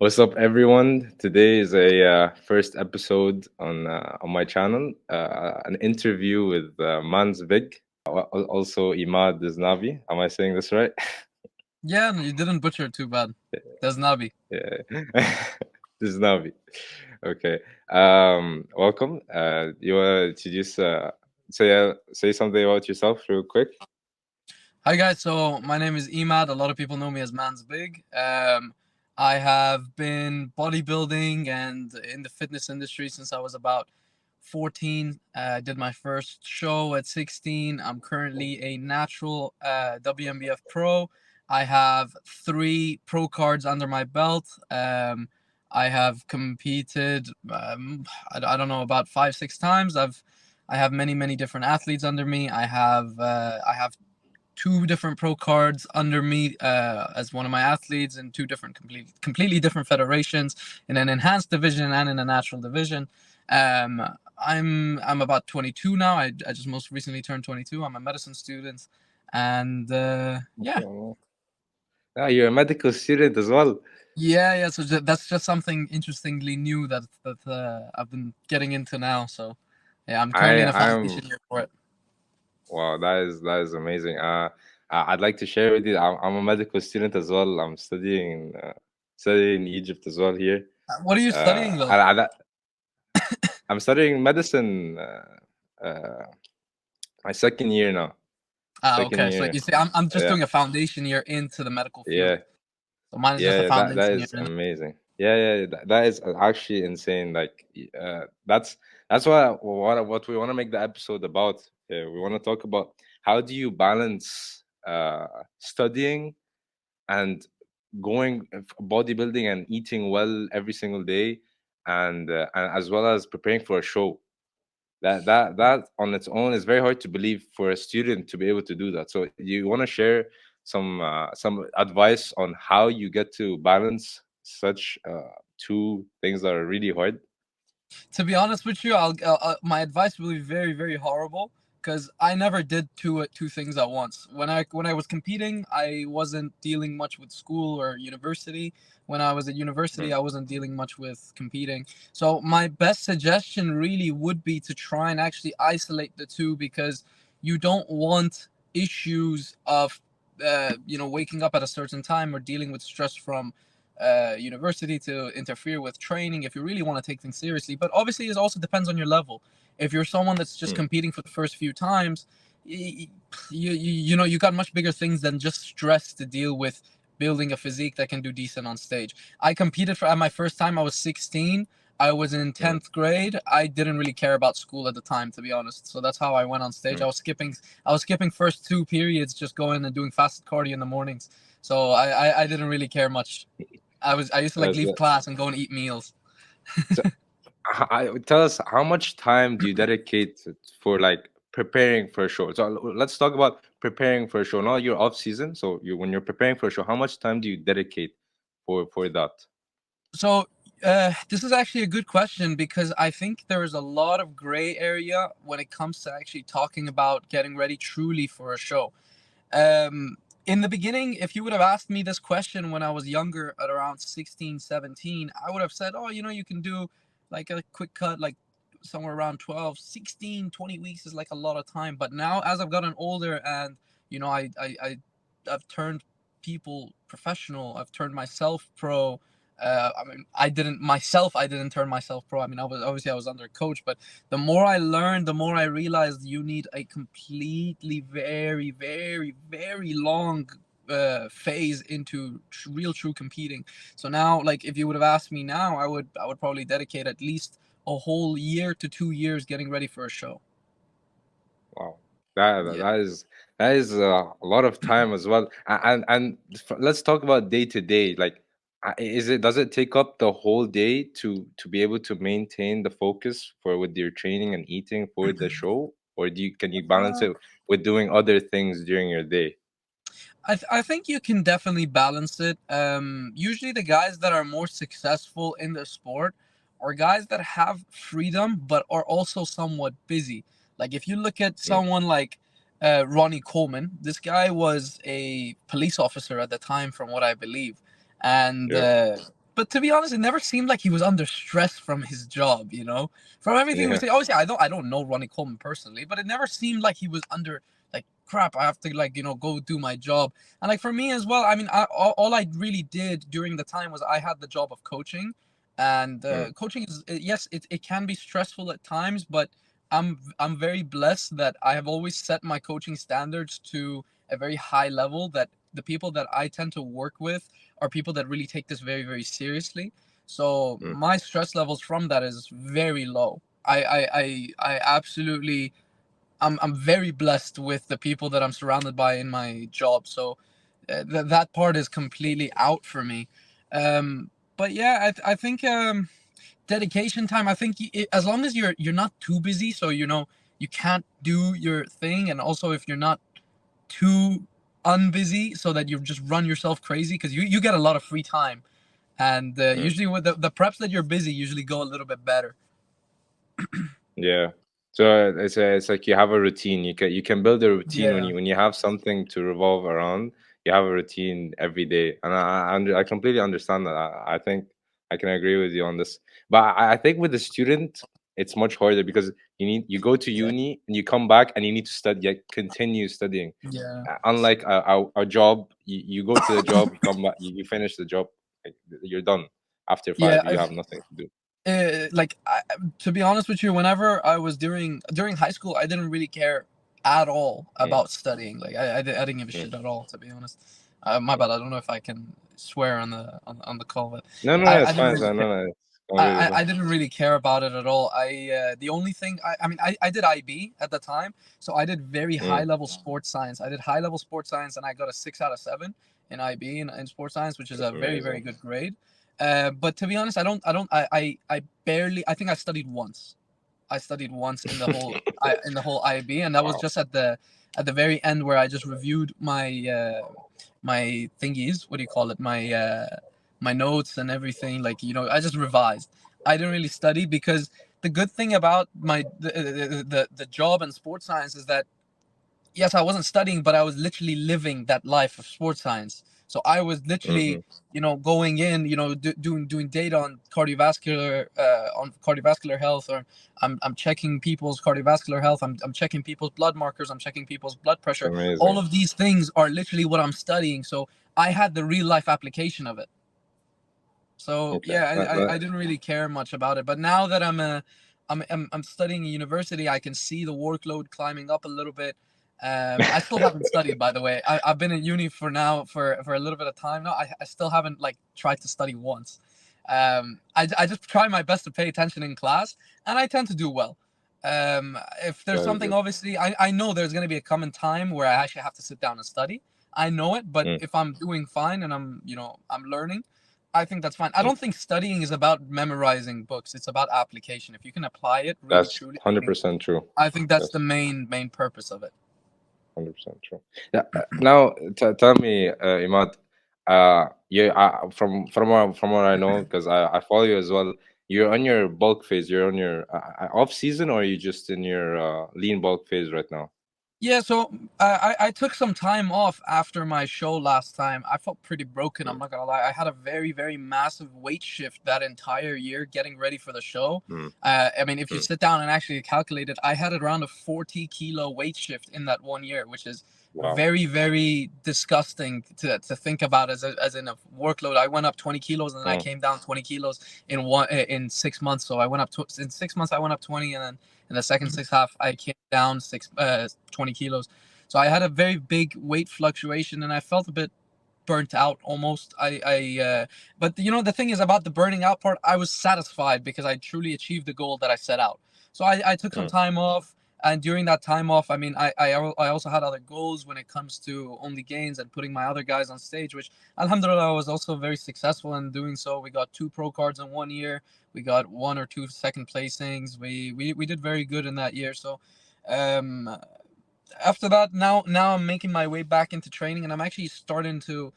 What's up, everyone? Today is a first episode on my channel, an interview with Mans Big, also Emad Deznabi. Am I saying this right? Yeah, no, you didn't butcher it too bad. Deznabi. Yeah, Deznabi. Okay. Welcome. You want to just say something about yourself, real quick? Hi guys, so my name is Emad. A lot of people know me as Man's Big. I have been bodybuilding and in the fitness industry since I was about 14. I did my first show at 16. I'm currently a natural WNBF Pro. I have 3 pro cards under my belt. I have competed, I don't know, about 5, 6 times. I have many different athletes under me. I have 2 different pro cards under me as one of my athletes in 2 different completely different federations, in an enhanced division and in a natural division. Um, I'm about 22 now. I just most recently turned 22. I'm a medicine student, and yeah. Oh, you're a medical student as well. Yeah. So that's just something interestingly new that I've been getting into now. So yeah, I'm currently in a I'm foundation year for it. Wow, that is amazing. I'd like to share with you. I'm a medical student as well. I'm studying in Egypt as well here. What are you Uh, studying though? I, I, I'm studying medicine. My second year now. Second Okay. So year. you see, I'm just Yeah, doing a foundation year into the medical field. yeah, So mine is just a yeah. That foundation year is in. amazing. Yeah. That is actually insane. Like, that's what we want to make the episode about. We want to talk about how do you balance studying and going bodybuilding and eating well every single day, and as well as preparing for a show. That on its own is very hard to believe for a student to be able to do that. So you want to share some advice on how you get to balance such two things that are really hard? To be honest with you, my advice will be very horrible because I never did two things at once. When I was competing, I wasn't dealing much with school or university. When I was at university, Mm, I wasn't dealing much with competing. So my best suggestion really would be to try and actually isolate the two, because you don't want issues of waking up at a certain time or dealing with stress from university to interfere with training if you really want to take things seriously. But obviously, it also depends on your level. If you're someone that's just mm, competing for the first few times, you got much bigger things than just stress to deal with, building a physique that can do decent on stage. I competed for at my first time. I was 16. I was in mm, 10th grade. I didn't really care about school at the time, to be honest. So that's how I went on stage. mm. I was skipping first 2 periods, just going and doing fasted cardio in the mornings. So I didn't really care much. I used to like That's leave it. class and go and eat meals. So, tell us, how much time do you dedicate for like preparing for a show? So let's talk about preparing for a show, not your off season. So when you're preparing for a show, how much time do you dedicate for that? So this is actually a good question, because I think there is a lot of gray area when it comes to actually talking about getting ready truly for a show. Um, in the beginning, if you would have asked me this question when I was younger, at around 16, 17, I would have said, oh, you can do like a quick cut, like somewhere around 12, 16, 20 weeks is like a lot of time. But now, as I've gotten older and, I've turned people professional, I've turned myself pro. I didn't turn myself pro. I mean, I was under a coach, but the more I learned, the more I realized you need a completely very long phase into real true competing. So now, like, if you would have asked me now, I would probably dedicate at least a whole year to 2 years getting ready for a show. Wow, that Yeah. that is a lot of time as well. Let's talk about day to day. Like, does it take up the whole day to be able to maintain the focus for with your training and eating for the show, or can you balance it with doing other things during your day? I think you can definitely balance it. Usually, the guys that are more successful in the sport are guys that have freedom but are also somewhat busy. Like, if you look at Mm, someone like Ronnie Coleman, this guy was a police officer at the time, from what I believe, and yeah. but to be honest, it never seemed like he was under stress from his job. From everything he was Yeah. saying. Obviously, I don't know Ronnie Coleman personally, but it never seemed like he was under like crap. I have to go do my job. And like for me as well, I mean, all I really did during the time was I had the job of coaching, and Mm, coaching is yes, it can be stressful at times, but I'm very blessed that I have always set my coaching standards to a very high level, that the people that I tend to work with are people that really take this very, very seriously. So mm. my stress levels from that is very low. I absolutely, I'm very blessed with the people that I'm surrounded by in my job. So that part is completely out for me. But yeah, I think dedication time. I think as long as you're not too busy, so you can't do your thing, and also if you're not too unbusy, so that you just run yourself crazy, because you get a lot of free time, and Mm. usually with the preps that you're busy usually go a little bit better. Yeah. So it's like you have a routine. You can build a routine when Yeah, you have something to revolve around. You have a routine every day, and I completely understand that. I think I can agree with you on this. But I think with the student, it's much harder because you go to yeah, uni and you come back and you need to study, like, continue studying. yeah, Unlike a job, you go to the job, you come back, you finish the job, like, you're done. After yeah. 5, you have nothing to do. Like to be honest with you, whenever I was during high school, I didn't really care at all Mm, about studying. Like I didn't give a mm. shit at all, to be honest. My bad. I don't know if I can swear on the call, but No, no, no, I it's didn't fine. really No, care. no, it's completely fine. I didn't really care about it at all. The only thing, I mean, I did IB at the time, so I did very high Mm, level sports science. I did high level sports science, and I got a 6 out of 7 in IB in sports science, which is a very, very amazing. good grade. But to be honest, I barely. I think I studied once. I studied once in the whole IB, and that was Wow, just at the very end, where I just reviewed my thingies. What do you call it? My notes and everything. Like I just revised. I didn't really study, because the good thing about the job in sports science is that yes, I wasn't studying, but I was literally living that life of sports science. So I was hmm, literally, going in, doing data on cardiovascular health, or I'm checking people's cardiovascular health. I'm checking people's blood markers. I'm checking people's blood it's pressure. All amazing. of these things are literally what I'm studying. So I had the real life application of it. So Okay, yeah, I didn't really care much about it. But now that I'm studying at university, I can see the workload climbing up a little bit. I still haven't studied, by the way. I've been in uni for a little bit of time now. I still haven't like tried to study once. I just try my best to pay attention in class, and I tend to do well. If there's that's something, good. obviously, I know there's going to be a common time where I actually have to sit down and study. I know it, but Mm, if I'm doing fine and I'm learning, I think that's fine. I mm. don't think studying is about memorizing books. It's about application. If you can apply it really That's truly, 100% true. I think that's the Yes, main purpose of it. 100% true. Yeah. Now, tell me, Imad. Yeah, from what I know, because I follow you as well. You're on your bulk phase. You're on your off season, or are you just in your lean bulk phase right now? Yeah, so I took some time off after my show last time. I felt pretty broken. I'm Mm, not gonna lie. I had a very, very massive weight shift that entire year getting ready for the show. mm, I mean, if you mm. sit down and actually calculate it, I had around a 40 kilo weight shift in that one year, which is Wow. very, very disgusting to think about as in a workload. I went up 20 kilos, and then I Mm, came down 20 kilos in 6 months. So I went up in 6 months. I went up 20, and then in the second six half, I came down 20 kilos. So I had a very big weight fluctuation, and I felt a bit burnt out almost. But the thing is about the burning out part, I was satisfied because I truly achieved the goal that I set out. So I took some mm. time off, and during that time off, I mean, I also had other goals when it comes to only gains and putting my other guys on stage, which alhamdulillah I was also very successful in doing so. We got 2 pro cards in one year. We got 1 or 2 second placings. We did very good in that year. So um after that, now I'm making my way back into training, and I'm actually starting to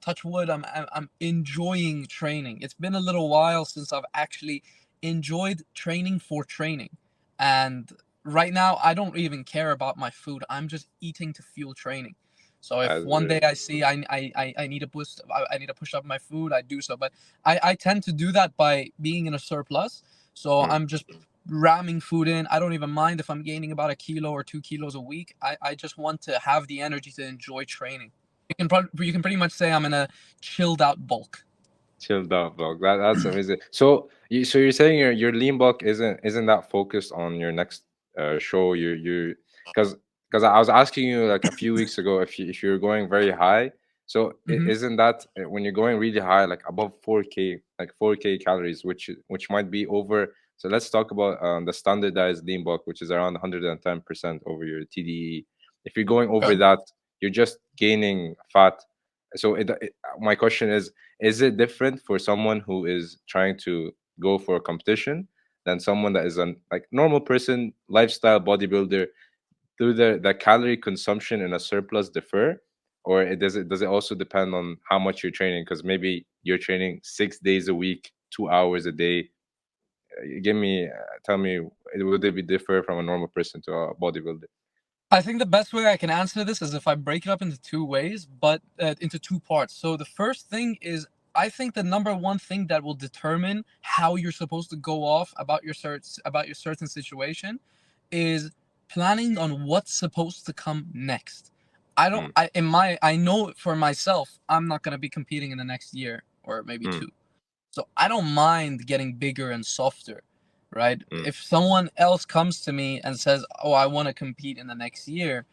touch wood. I'm enjoying training. It's been a little while since I've actually enjoyed training for training, and right now I don't even care about my food. I'm just eating to fuel training. So if That's one day very I see I need to boost, I need to push up my food, I do so. But I tend to do that by being in a surplus. So mm, I'm just ramming food in. I don't even mind if I'm gaining about a kilo or 2 kilos a week. I just want to have the energy to enjoy training. You can pretty much say I'm in a chilled out bulk. chilled out vlog. That's amazing. So you're saying your lean bulk isn't that focused on your next show? You because I was asking you like a few weeks ago if you're going very high. So Hmm. isn't that when you're going really high, like above 4K, like 4K calories, which might be over. So let's talk about the standardized lean bulk, which is around 110% over your TDE. If you're going over that, you're just gaining fat. So my question is it different for someone who is trying to go for a competition than someone that is a like normal person, lifestyle bodybuilder? Do the calorie consumption in a surplus differ, or does it also depend on how much you're training? Because maybe you're training 6 days a week, 2 hours a day. Give me, tell me, would it be differ from a normal person to a bodybuilder? I think the best way I can answer this is if I break it up into two ways, but into two parts. So the first thing is I think the number one thing that will determine how you're supposed to go off about your certain situation is planning on what's supposed to come next. I don't Mm, I know for myself I'm not going to be competing in the next year or maybe mm, two. So I don't mind getting bigger and softer, right? mm. If someone else comes to me and says, "Oh, I want to compete in the next year,"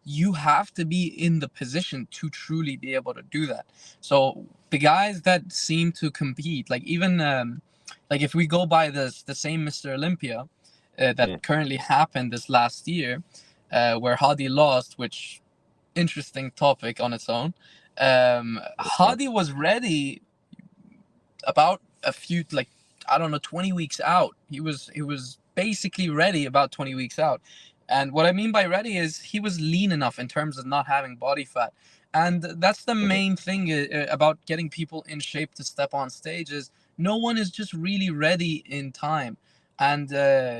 you have to be in the position to truly be able to do that. So the guys that seem to compete, like even like if we go by the same Mr. Olympia that Mm. currently happened this last year, where Hadi lost, which interesting topic on its own. Okay. Hadi was ready about a few, like, I don't know, 20 weeks out. He was basically ready about 20 weeks out. And what I mean by ready is he was lean enough in terms of not having body fat. And that's the Mhm. main thing about getting people in shape to step on stage is no one is just really ready in time. And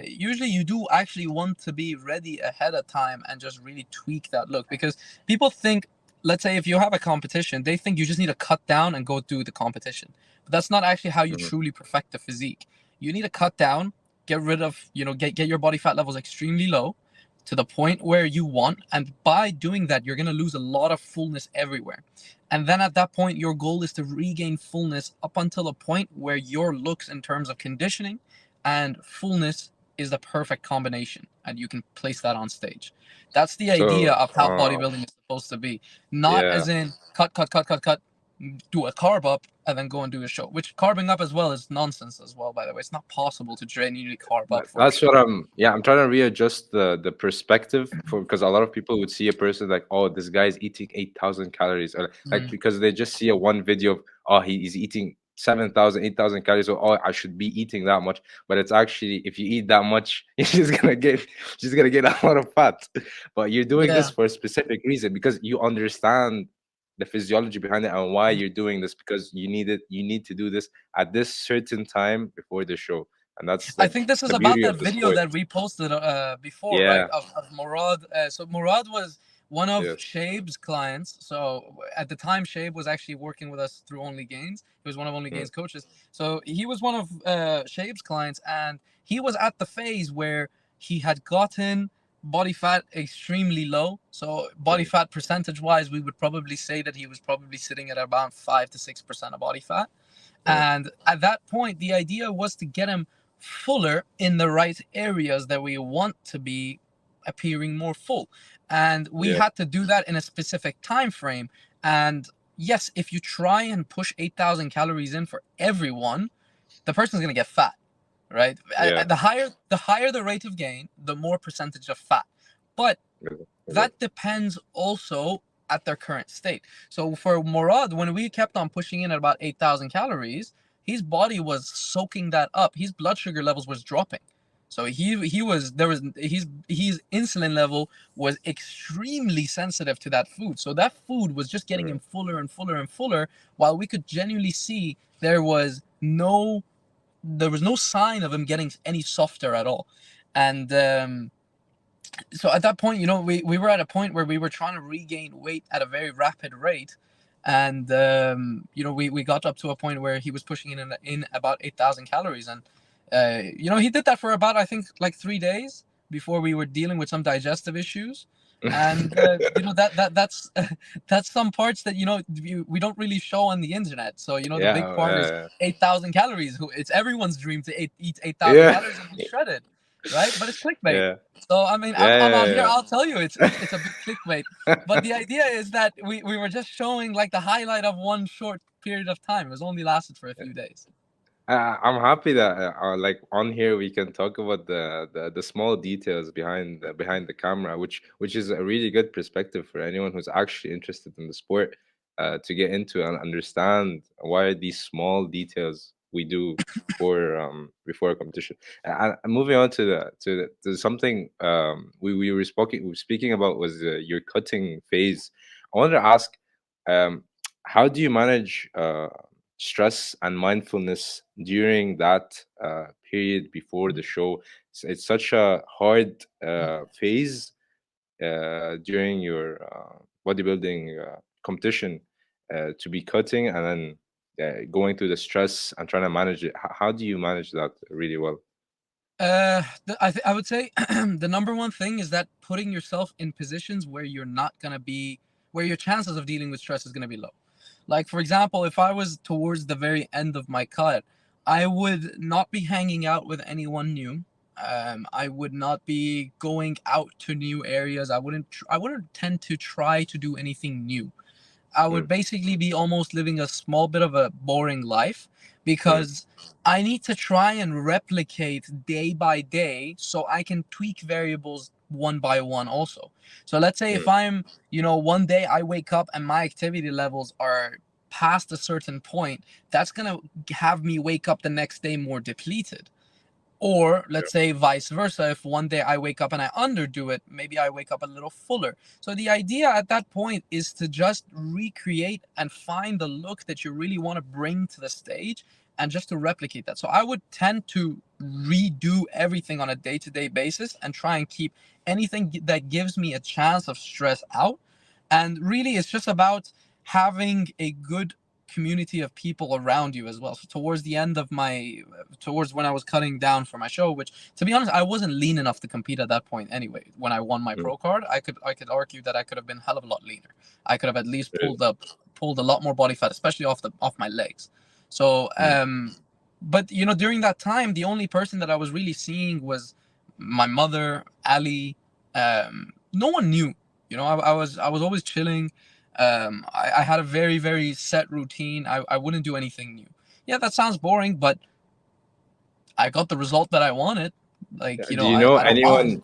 usually you do actually want to be ready ahead of time and just really tweak that look, because people think, let's say if you have a competition, they think you just need to cut down and go do the competition. But that's not actually how you Mhm. truly perfect the physique. You need to cut down, get rid of, get your body fat levels extremely low to the point where you want. And by doing that, you're going to lose a lot of fullness everywhere. And then at that point, your goal is to regain fullness up until a point where your looks in terms of conditioning and fullness is the perfect combination. And you can place that on stage. That's the idea So, of how bodybuilding is supposed to be. Not yeah. as in cut, cut, cut, cut, cut, do a carb up and then go and do a show. Which carbing up as well is nonsense as well, by the way. It's not possible to genuinely carb up for a That's show. what I'm trying to readjust the perspective for, because a lot of people would see a person like, oh, this guy's eating 8,000 calories, or like Mm. because they just see a one video of, oh, he's eating 7,000, 8,000 calories, so oh, I should be eating that much. But it's actually, if you eat that much, you're just gonna get a lot of fat. But you're doing this Yeah. for a specific reason, because you understand the physiology behind it and why you're doing this, because you need to do this at this certain time before the show. And that's I like think this is the about beauty that of the video sport. that we posted before, right? Yeah. Of Murad. So Murad was one of Yes. Shabe's clients. So at the time, Shabe was actually working with us through Only Gains. He was one of Only Mm, Gains coaches. So he was one of Shabe's clients, and he was at the phase where he had gotten body fat extremely low. So body mm, fat percentage wise, we would probably say that he was probably sitting at about 5 to 6% of body fat. mm. And at that point, the idea was to get him fuller in the right areas that we want to be appearing more full. And we Yeah. had to do that in a specific time frame. And yes, if you try and push 8,000 calories in for everyone, the person's going to get fat, right? Yeah. The higher the rate of gain, the more percentage of fat. But Okay. that depends also at their current state. So for Murad, when we kept on pushing in at about 8,000 calories, his body was soaking that up. His blood sugar levels was dropping. So he was there was his insulin level was extremely sensitive to that food. So that food was just getting Mm. him fuller and fuller and fuller, while we could genuinely see there was no sign of him getting any softer at all. And So at that point, we were at a point where we were trying to regain weight at a very rapid rate, and we got up to a point where he was pushing in about 8,000 calories, and he did that for about, I think, like 3 days before we were dealing with some digestive issues. And that's some parts that we don't really show on the internet. So the big Yeah, part is yeah, 8,000 calories. It's everyone's dream to eat 8,000 yeah, calories and be shredded, right? But it's clickbait. yeah, So I mean, yeah, I'm out yeah, here. yeah. I'll tell you, it's a big clickbait. But the idea is that we were just showing like the highlight of one short period of time. It was only lasted for a few days. I'm happy that like on here we can talk about the small details behind the camera, which is a really good perspective for anyone who's actually interested in the sport, to get into and understand why these small details we do before a competition. And moving on to to something we were speaking about was your cutting phase. I wanted to ask, um, how do you manage stress and mindfulness during that period before the show? It's such a hard phase during your bodybuilding competition, to be cutting and then going through the stress and trying to manage it. How do you manage that really well? I would say the number one thing is that putting yourself in positions where you're not gonna be, where your chances of dealing with stress is gonna be low. Like for example, if I was towards the very end of my cut, I would not be hanging out with anyone new. I would not be going out to new areas. I wouldn't tend to try to do anything new. I would Mm, basically be almost living a small bit of a boring life, mm, because I need to try and replicate day by day so I can tweak variables one by one also. So let's say if mm, one day I wake up and my activity levels are past a certain point, that's going to have me wake up the next day more depleted. Or yeah, let's say vice versa, if one day I wake up and I underdo it, maybe I wake up a little fuller. So the idea at that point is to just recreate and find the look that you really want to bring to the stage, and just to replicate that. So I would tend to redo everything on a day-to-day basis and try and keep anything that gives me a chance of stress out. And really it's just about having a good community of people around you as well. So towards when I was cutting down for my show, which to be honest, I wasn't lean enough to compete at that point anyway. When I won my mm, pro card, I could argue that I could have been a hell of a lot leaner. I could have at least really, pulled a lot more body fat, especially off my legs. So mm, but during that time, the only person that I was really seeing was my mother, Ali. No one knew. I was always chilling. I had a very, very set routine. I wouldn't do anything new. Yeah, that sounds boring, but I got the result that I wanted. yeah. Like, Do you know I don't mind. anyone?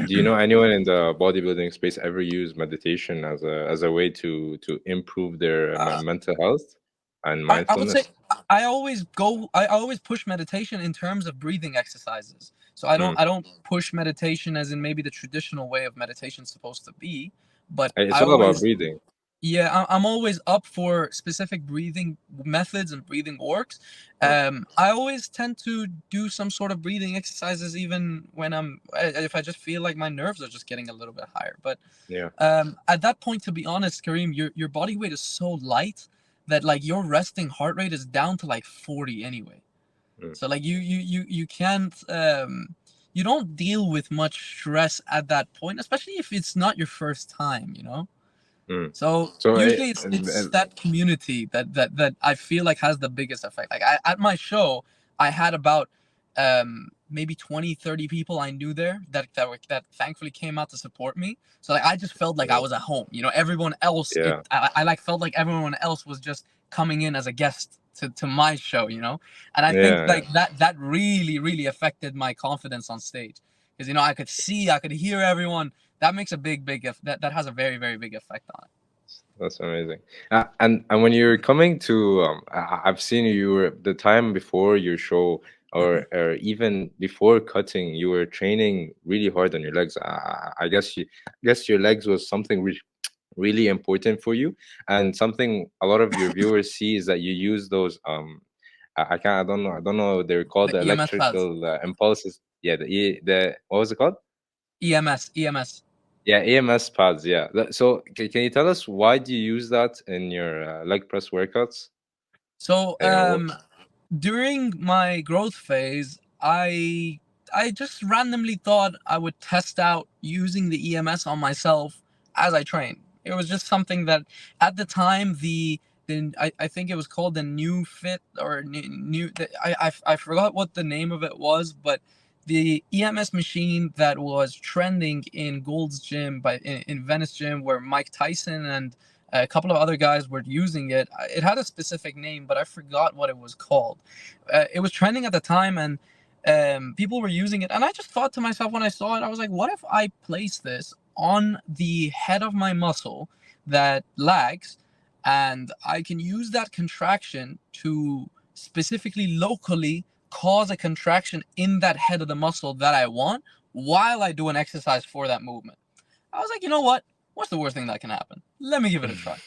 Do you know anyone in the bodybuilding space ever use meditation as a way to improve their Uh, mental health and I would say mindfulness? I always push meditation in terms of breathing exercises. So Mm. I don't push meditation as in maybe the traditional way of meditation is supposed to be, but It's I all about always breathing. Yeah, I'm always up for specific breathing methods and breathing works. Mm. I always tend to do some sort of breathing exercises even when if I just feel like my nerves are just getting a little bit higher. But Yeah. at that point, to be honest, Kareem, your body weight is so light that like your resting heart rate is down to like 40 anyway. Mm. So like you can't you don't deal with much stress at that point, especially if it's not your first time. Mm. So So usually it's that community that I feel like has the biggest effect. Like at my show, I had about maybe 20, 30 people I knew there that thankfully came out to support me. So like I just felt like I was at home. Everyone else, yeah, I like felt like everyone else was just coming in as a guest to my show. And I think yeah, yeah. like that really, really affected my confidence on stage. Because I could hear everyone. That makes a that has a very, very big effect on it. That's amazing. And when you're coming to, I've seen you were the time before your show, or even before cutting, you were training really hard on your legs. I guess your legs was something really important for you, and something a lot of your viewers see is that you use those I can't I don't know they're called The the EMS pads. electrical impulses. Yeah, the what was it called? EMS. Yeah, EMS pads. Yeah. So can you tell us why do you use that in your leg press workouts? So You know, during my growth phase, I just randomly thought I would test out using the EMS on myself as I train. It was just something that at the time I think it was called the New Fit or new I forgot what the name of it was, but the EMS machine that was trending in Gold's Gym in Venice Gym, where Mike Tyson and a couple of other guys were using it. It had a specific name, but I forgot what it was called. It was trending at the time, and people were using it. And I just thought to myself when I saw it, I was like, what if I place this on the head of my muscle that lags, and I can use that contraction to specifically locally cause a contraction in that head of the muscle that I want while I do an exercise for that movement. I was like, you know what? What's the worst thing that can happen? Let me give it a try.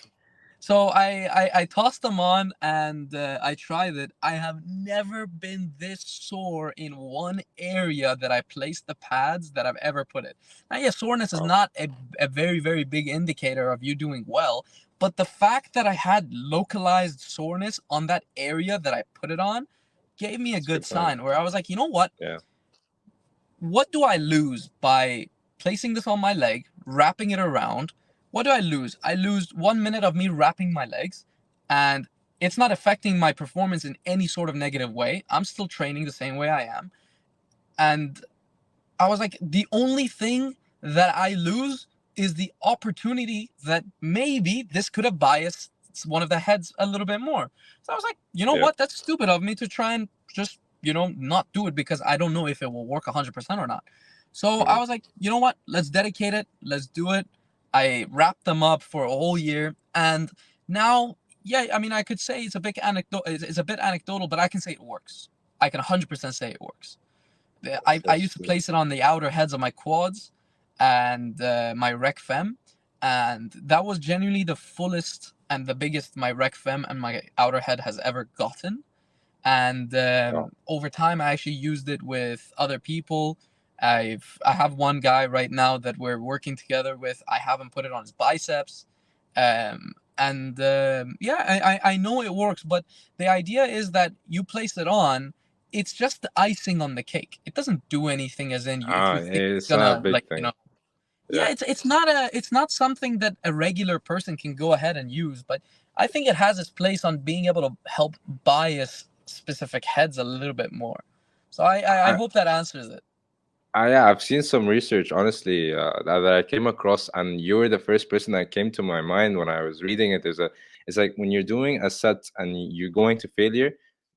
So I tossed them on and I tried it. I have never been this sore in one area that I placed the pads that I've ever put it. Now, yeah, soreness is wow, not a very, very big indicator of you doing well, but the fact that I had localized soreness on that area that I put it on gave me a that's a good good point. sign where I was like, you know Yeah. what do I lose by placing this on my leg, wrapping it around? What do I lose? I lose 1 minute of me wrapping my legs, and it's not affecting my performance in any sort of negative way. I'm still training the same way I am. And I was like, the only thing that I lose is the opportunity that maybe this could have biased one of the heads a little bit more. So I was like, you know Yeah. what? That's stupid of me to try and just, not do it because I don't know if it will work 100% or not. So I Mhm. was like, you know what? Let's dedicate it. Let's do it. I wrapped them up for a whole year. And now, yeah, I mean, I could say it's a bit it's a bit anecdotal, but I can say it works. I can 100% say it works. I used to That's place it on the outer heads of my quads and my rec fem, and that was genuinely the fullest and the biggest my rec fem and my outer head has ever gotten. And wow. over time, I actually used it with other people. I have one guy right now that we're working together with. I have him put it on his biceps, and yeah, I know it works. But the idea is that you place it on. It's just the icing on the cake. It doesn't do anything, as in if Ah, you think it's it's not a gonna big like thing. yeah, Yeah. it's not something that a regular person can go ahead and use, but I think it has its place on being able to help bias specific heads a little bit more. So I I, hope that answers it. yeah, I've seen some research, honestly, that I came across, and you were the first person that came to my mind when I was reading it. It's like when you're doing a set and you're going to failure,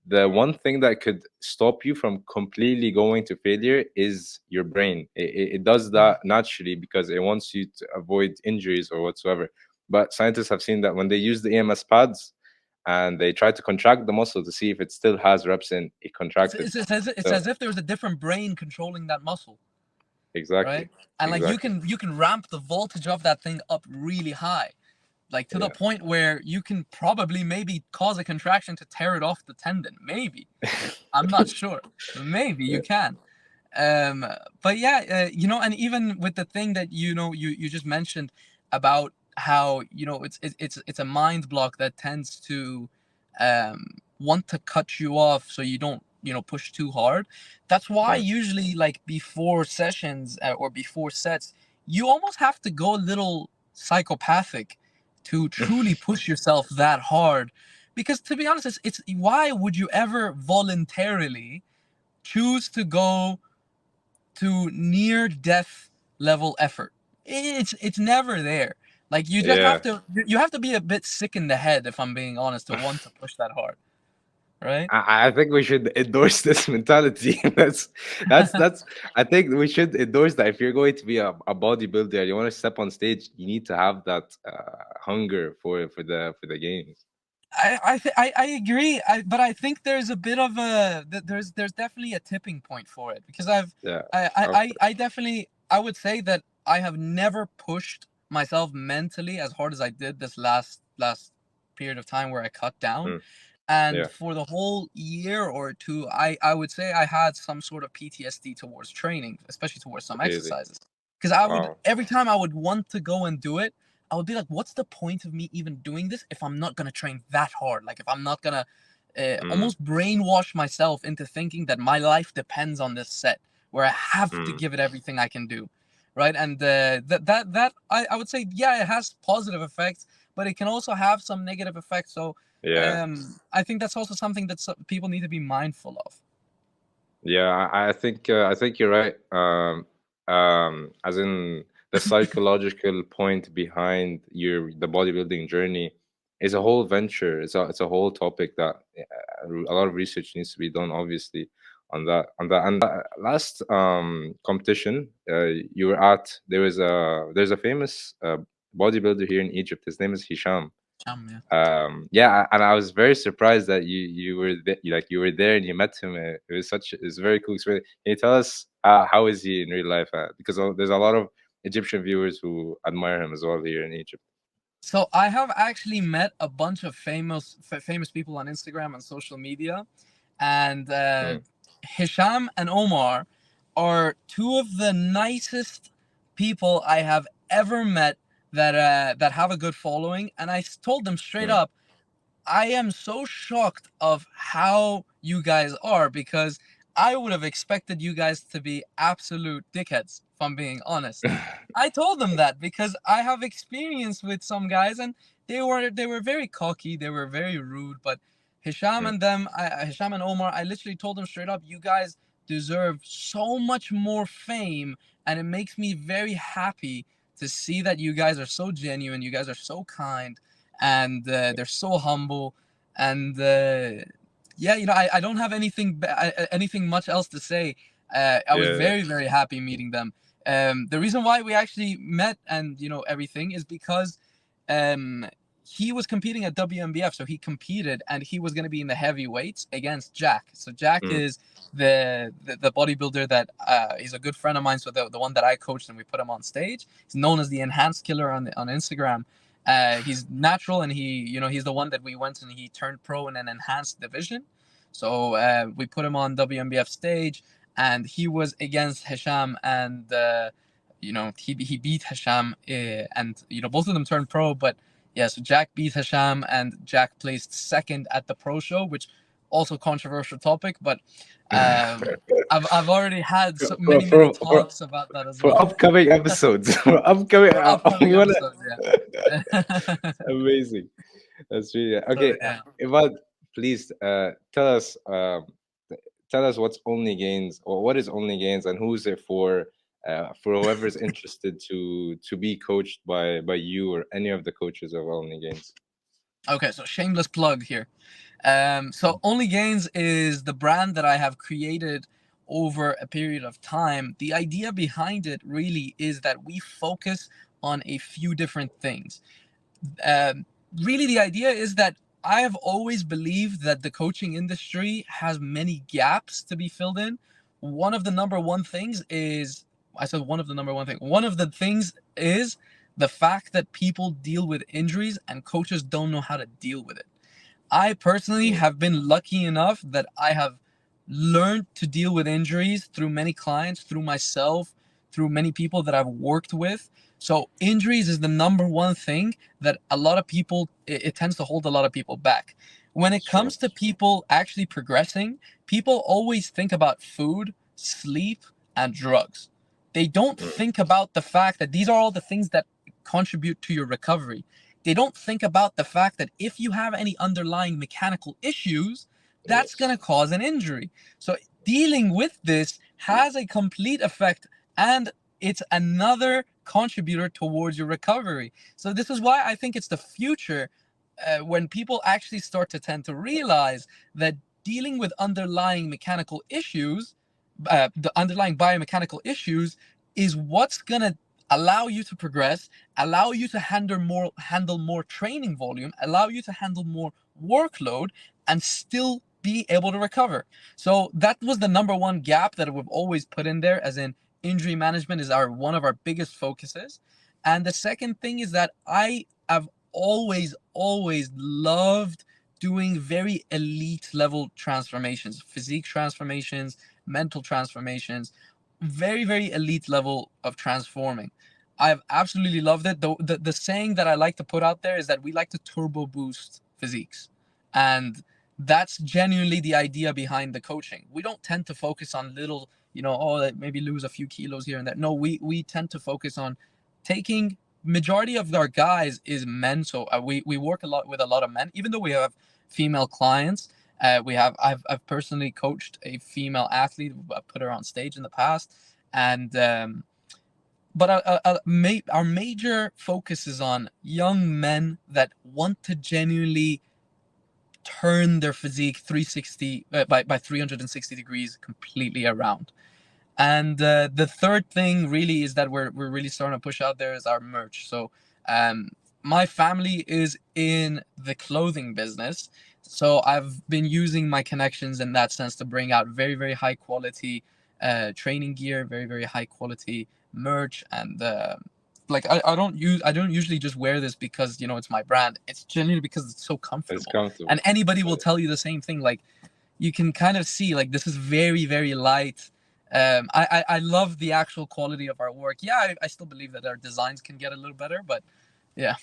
the one thing that could stop you from completely going to failure is your brain. It does Mhm. that naturally because it wants you to avoid injuries or whatsoever. But scientists have seen that when they use the EMS pads and they try to contract the muscle to see if it still has reps in, it contracted. It's So as if there's a different brain controlling that muscle, right? exactly, And like exactly. you can ramp the voltage of that thing up really high, like to the Yeah. point where you can probably maybe cause a contraction to tear it off the tendon. Maybe. I'm not sure. Maybe you Yeah. can. Um, but yeah, and even with the thing that you just mentioned about how it's a mind block that tends to want to cut you off so you don't push too hard. That's why Yeah. usually like before sessions or before sets, you almost have to go a little psychopathic to truly push yourself that hard. Because to be honest, it's why would you ever voluntarily choose to go to near death level effort? It's never there. Like you just have Yeah. to you have to be a bit sick in the head, if I'm being honest, to want to push that hard, right? I think we should endorse this mentality. That's I think we should endorse that if you're going to be a bodybuilder, you want to step on stage, you need to have that hunger for the games. I agree, but I think there's a bit of there's definitely a tipping point for it because Yeah, of I course. definitely I would say that I have never pushed myself mentally as hard as I did this last period of time where I cut down. Mm, And yeah, for the whole year or two, I would say I had some sort of PTSD towards training, especially towards some really. exercises. Because I would, Wow. every time I would want to go and do it, I would be like, what's the point of me even doing this if I'm not gonna train that hard? Like if I'm not gonna Mm, almost brainwash myself into thinking that my life depends on this set, where I have to mm. give it everything I can do, right? And I would say, yeah, it has positive effects, but it can also have some negative effects. So Yeah. I think that's also something that people need to be mindful of. Yeah, I think you're right. As in the psychological point behind the bodybuilding journey is a whole venture. It's a whole topic that a lot of research needs to be done, obviously, on that. And last competition you were at, there's a famous bodybuilder here in Egypt. His name is Hisham. Yeah. Yeah, and I was very surprised that you were there and you met him. It's a very cool experience. Can you tell us how is he in real life? Because there's a lot of Egyptian viewers who admire him as well here in Egypt. So I have actually met a bunch of famous people on Instagram and social media, and Mm. Hisham and Omar are two of the nicest people I have ever met that have a good following. And I told them straight Mm. up, I am so shocked of how you guys are, because I would have expected you guys to be absolute dickheads, if I'm being honest. I told them that because I have experience with some guys, and they were very cocky, they were very rude. But Mm. Hisham and Omar, I literally told them straight up, you guys deserve so much more fame, and it makes me very happy to see that you guys are so genuine, you guys are so kind, and they're so humble. And yeah, I don't have anything much else to say. I was Yeah. very happy meeting them. The reason why we actually met and everything is because um, he was competing at WNBF, so he competed and he was going to be in the heavyweights against Jack. So Jack Mm. is the bodybuilder that he's a good friend of mine. So the one that I coached and we put him on stage. He's known as the Enhanced Killer on Instagram. He's natural, and he's the one that we went and he turned pro in an enhanced division. So we put him on WNBF stage, and he was against Hisham, and he beat Hisham, and both of them turned pro. But yeah, so Jack beat Hisham, and Jack placed second at the pro show, which also controversial topic, but I've already had so for, many for, for, talks about that as for well. upcoming episodes, for upcoming, For upcoming we wanna. episodes, yeah. Amazing. That's really So okay. yeah. Ivad, please tell us what's Only Gains, or what is Only Gains, and who's it for whoever's interested to be coached by you or any of the coaches of Only Gains. Okay, so shameless plug here. So Only Gains is the brand that I have created over a period of time. The idea behind it really is that we focus on a few different things. Um, Really, the idea is that I have always believed that the coaching industry has many gaps to be filled in. One of the number one things is, I said one of the number one thing. One of the things is the fact that people deal with injuries and coaches don't know how to deal with it. I personally Mm. have been lucky enough that I have learned to deal with injuries through many clients, through myself, through many people that I've worked with. So injuries is the number one thing that a lot of people, it tends to hold a lot of people back. When it Sure. comes to people actually progressing, people always think about food, sleep, and drugs. They don't Mm. think about the fact that these are all the things that contribute to your recovery. They don't think about the fact that if you have any underlying mechanical issues, that's going Yes. to cause an injury. So dealing with this has a complete effect, and it's another contributor towards your recovery. So this is why I think it's the future, when people actually start to tend to realize that dealing with underlying mechanical issues, the underlying biomechanical issues, is what's going to allow you to progress, allow you to handle more training volume, allow you to handle more workload, and still be able to recover. So that was the number one gap that we've always put in there, as in injury management is one of our biggest focuses. And the second thing is that I have always loved doing very elite level transformations, physique transformations, mental transformations. very, very elite level of transforming. I've absolutely loved it. The saying that I like to put out there is that we like to turbo boost physiques. And that's genuinely the idea behind the coaching. We don't tend to focus on little, maybe lose a few kilos here and there. No, we tend to focus on taking majority of our guys is men. So we work a lot with a lot of men, even though we have female clients. I've personally coached a female athlete. I put her on stage in the past, and but our major focus is on young men that want to genuinely turn their physique 360 by 360 degrees completely around. And the third thing really is that we're really starting to push out there is our merch. So my family is in the clothing business, so I've been using my connections in that sense to bring out very, very high quality training gear, very, very high quality merch. And like I don't usually just wear this because it's my brand. It's genuinely because it's so It's comfortable. comfortable. And anybody will tell you the same thing. Like, you can kind of see, like, this is very, very light. I love the actual quality of our work. Yeah, I still believe that our designs can get a little better, but yeah.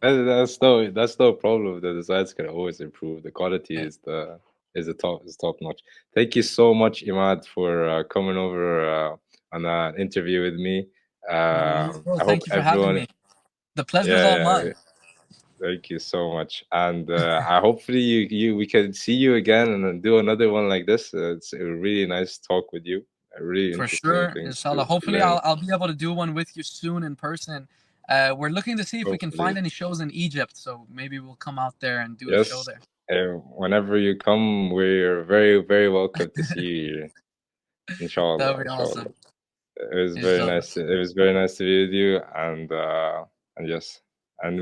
That's no problem. The designs can always improve. The quality Yeah. is top notch. Thank you so much, Imad, for coming over on an interview with me. No worries, bro. I hope Thank you for having everyone, me. The pleasure's all yeah, mine. thank you so much. And I hopefully we can see you again and then do another one like this. It's a really nice talk with you. Really For interesting sure, things inshallah. to Hopefully, learn. I'll be able to do one with you soon in person. We're looking to see if we can Hopefully, find any shows in Egypt, so maybe we'll come out there and do a show yes. there. Whenever you come, we're very, very welcome to see you here. That Inshallah, would be inshallah. awesome. It was very Inshallah. nice. It was very nice to be with you, and yes, and